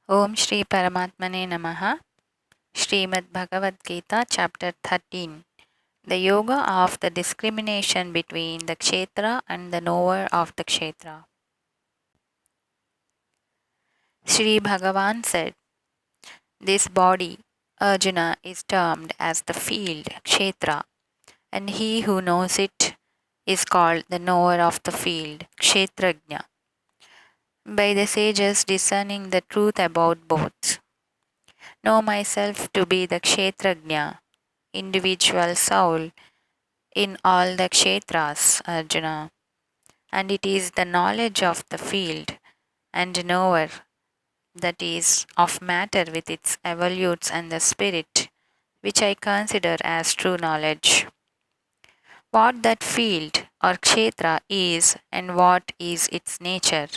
Om Shri Paramatmane Namaha. Srimad Bhagavad Gita, Chapter 13. The Yoga of the Discrimination between the Kshetra and the Knower of the Kshetra. Shri Bhagavan said, this body, Arjuna, is termed as the field, Kshetra, and he who knows it is called the knower of the field, Kshetrajna, by the sages discerning the truth about both. Know myself to be the Kshetrajna, individual soul, in all the kshetras, Arjuna, and it is the knowledge of the field and knower, that is, of matter with its evolutes and the spirit, which I consider as true knowledge. What that field or kshetra is and what is its nature,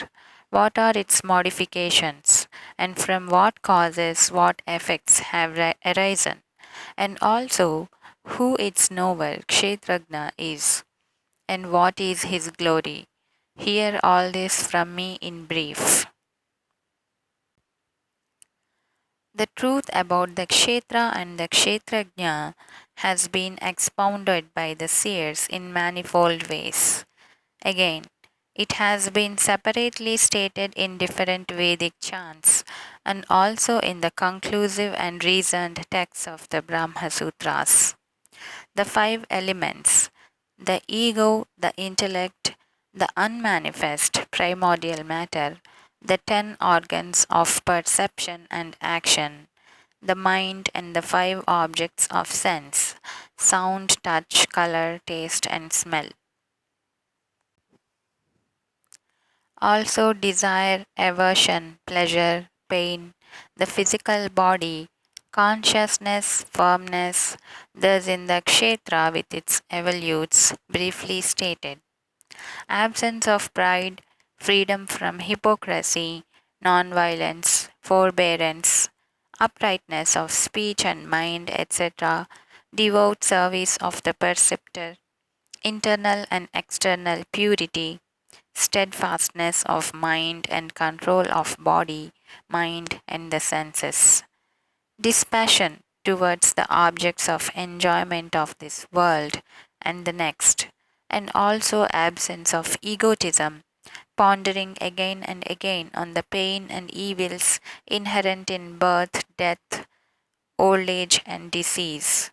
what are its modifications, and from what causes what effects have arisen, and also who its knower, Kshetrajna, is and what is his glory. Hear all this from me in brief. The truth about the Kshetra and the Kshetrajna has been expounded by the seers in manifold ways. Again, it has been separately stated in different Vedic chants and also in the conclusive and reasoned texts of the Brahma Sutras. The five elements, the ego, the intellect, the unmanifest primordial matter, the 10 organs of perception and action, the mind, and the five objects of sense sound, touch, color, taste, and smell. Also, desire, aversion, pleasure, pain, the physical body, consciousness, firmness, thus in the kshetra with its evolutes, briefly stated. Absence of pride, freedom from hypocrisy, non-violence, forbearance, uprightness of speech and mind, etc., devout service of the preceptor, internal and external purity, steadfastness of mind and control of body, mind, and the senses, dispassion towards the objects of enjoyment of this world and the next, and also absence of egotism, pondering again and again on the pain and evils inherent in birth, death, old age, and disease,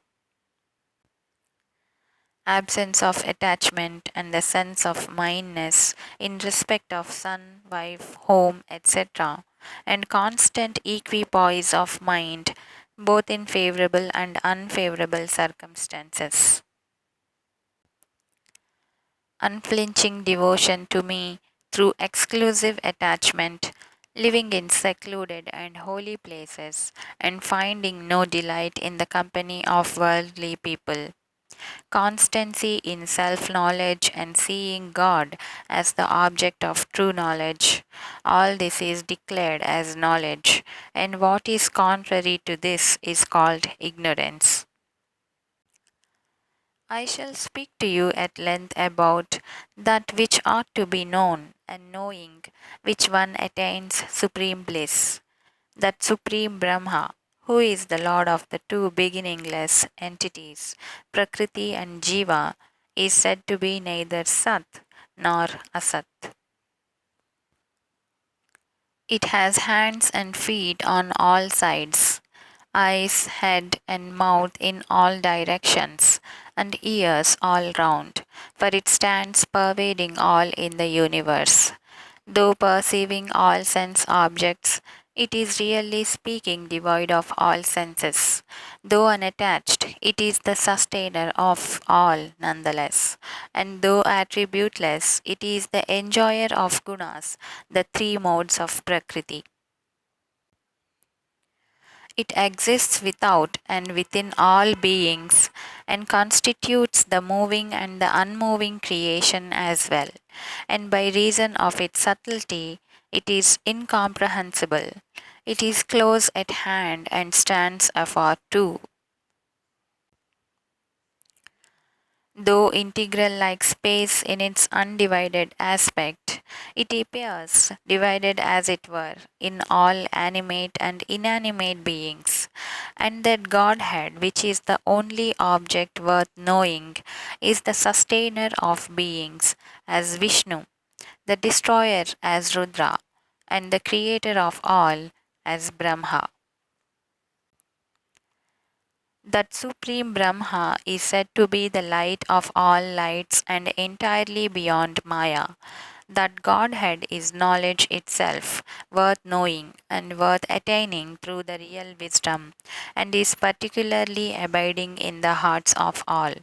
absence of attachment and the sense of mindness in respect of son, wife, home, etc., and constant equipoise of mind both in favorable and unfavorable circumstances. Unflinching devotion to me through exclusive attachment, living in secluded and holy places, and finding no delight in the company of worldly people. Constancy in self knowledge and seeing God as the object of true knowledge. All this is declared as knowledge, and what is contrary to this is called ignorance. I shall speak to you at length about that which ought to be known, and knowing which one attains supreme bliss. That supreme Brahma, who is the Lord of the two beginningless entities, Prakriti and Jiva, is said to be neither Sat nor Asat. It has hands and feet on all sides, eyes, head, and mouth in all directions, and ears all round, for it stands pervading all in the universe. Though perceiving all sense objects, it is really speaking devoid of all senses. Though unattached, it is the sustainer of all nonetheless. And though attributeless, it is the enjoyer of gunas, the three modes of Prakriti. It exists without and within all beings and constitutes the moving and the unmoving creation as well. And by reason of its subtlety, it is incomprehensible. It is close at hand and stands afar too. Though integral like space in its undivided aspect, It appears divided as it were in all animate and inanimate beings, and that Godhead, which is the only object worth knowing, is the sustainer of beings as Vishnu, the destroyer as Rudra, and the creator of all as Brahma. That Supreme Brahma is said to be the light of all lights and entirely beyond Maya. That Godhead is knowledge itself, worth knowing and worth attaining through the real wisdom, and is particularly abiding in the hearts of all.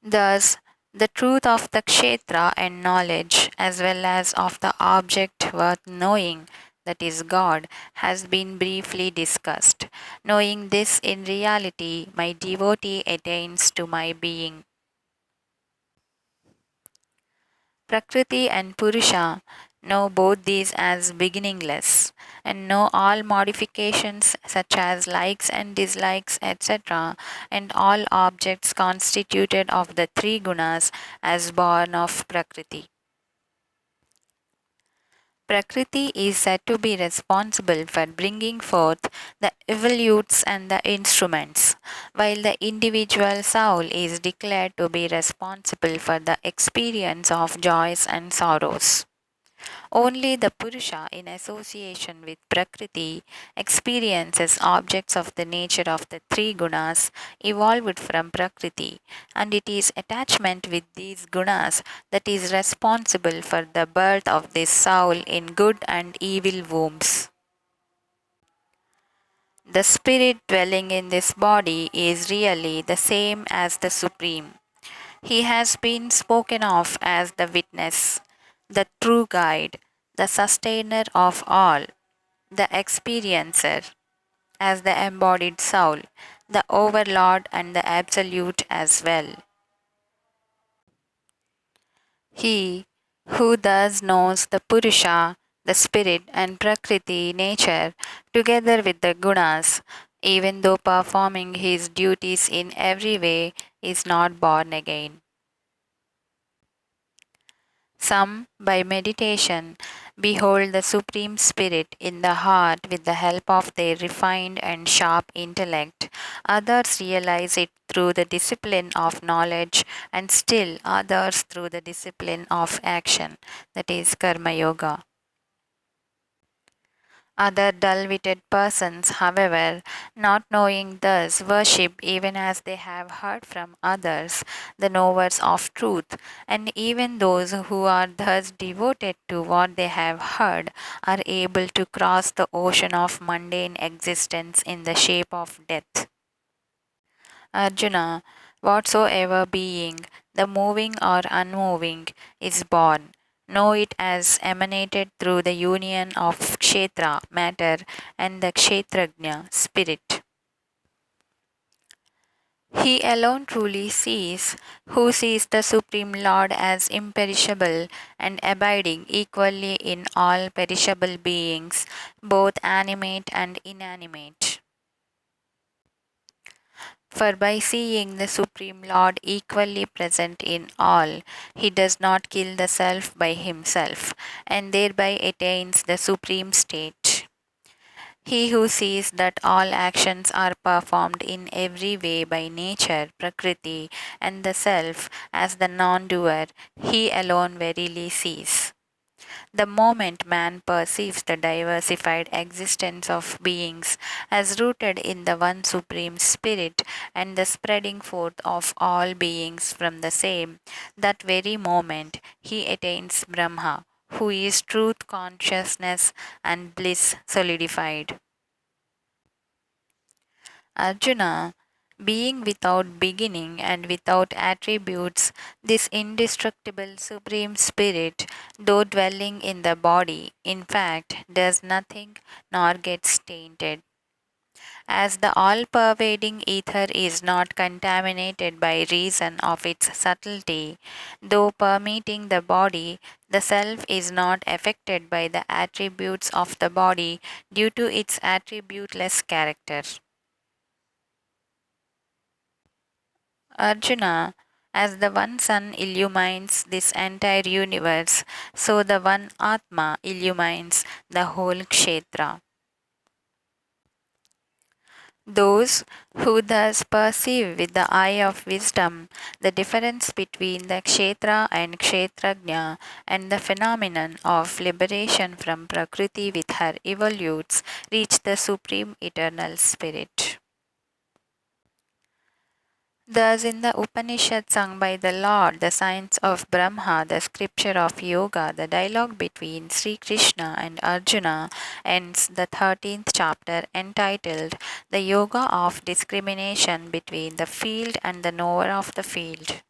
Thus, the truth of the kshetra and knowledge, as well as of the object worth knowing, that is God, has been briefly discussed. Knowing this in reality, my devotee attains to my being. Prakriti and Purusha know both these as beginningless, and know all modifications such as likes and dislikes, etc., and all objects constituted of the three gunas as born of Prakriti. Prakriti is said to be responsible for bringing forth the evolutes and the instruments, while the individual soul is declared to be responsible for the experience of joys and sorrows. Only the Purusha, in association with Prakriti, experiences objects of the nature of the three gunas evolved from Prakriti, and it is attachment with these gunas that is responsible for the birth of this soul in good and evil wombs. The spirit dwelling in this body is really the same as the Supreme. He has been spoken of as the witness, the true guide, the sustainer of all, the experiencer, as the embodied soul, the overlord and the absolute as well. He who thus knows the Purusha, the spirit, and Prakriti, nature, together with the gunas, even though performing his duties in every way, is not born again. Some, by meditation, behold the Supreme Spirit in the heart with the help of their refined and sharp intellect. Others realize it through the discipline of knowledge, and still others through the discipline of action, that is, Karma Yoga. Other dull witted persons, however, not knowing thus, worship even as they have heard from others, the knowers of truth, and even those who are thus devoted to what they have heard are able to cross the ocean of mundane existence in the shape of death. Arjuna, whatsoever being, the moving or unmoving, is born. Know it as emanated through the union of kshetra, matter, and the kshetrajna, spirit. He alone truly sees, who sees the Supreme Lord as imperishable and abiding equally in all perishable beings, both animate and inanimate. For by seeing the Supreme Lord equally present in all, he does not kill the self by himself, and thereby attains the supreme state. He who sees that all actions are performed in every way by nature, Prakriti, and the self as the non doer, he alone verily sees. The moment man perceives the diversified existence of beings as rooted in the one Supreme Spirit and the spreading forth of all beings from the same, that very moment he attains Brahma, who is truth consciousness and bliss solidified. Arjuna, being without beginning and without attributes, this indestructible Supreme Spirit, though dwelling in the body, in fact, does nothing nor gets tainted. As the all pervading ether is not contaminated by reason of its subtlety, though permeating the body, the self is not affected by the attributes of the body due to its attributeless character. Arjuna, As the one sun illumines this entire universe, so the one Atma illumines the whole Kshetra. Those who thus perceive with the eye of wisdom the difference between the Kshetra and Kshetrajna and the phenomenon of liberation from Prakriti with her evolutes reach the Supreme Eternal Spirit. Thus, in the Upanishad sung by the Lord, the science of Brahma, the scripture of yoga, the dialogue between Sri Krishna and Arjuna ends the 13th chapter entitled The Yoga of Discrimination between the Field and the Knower of the Field.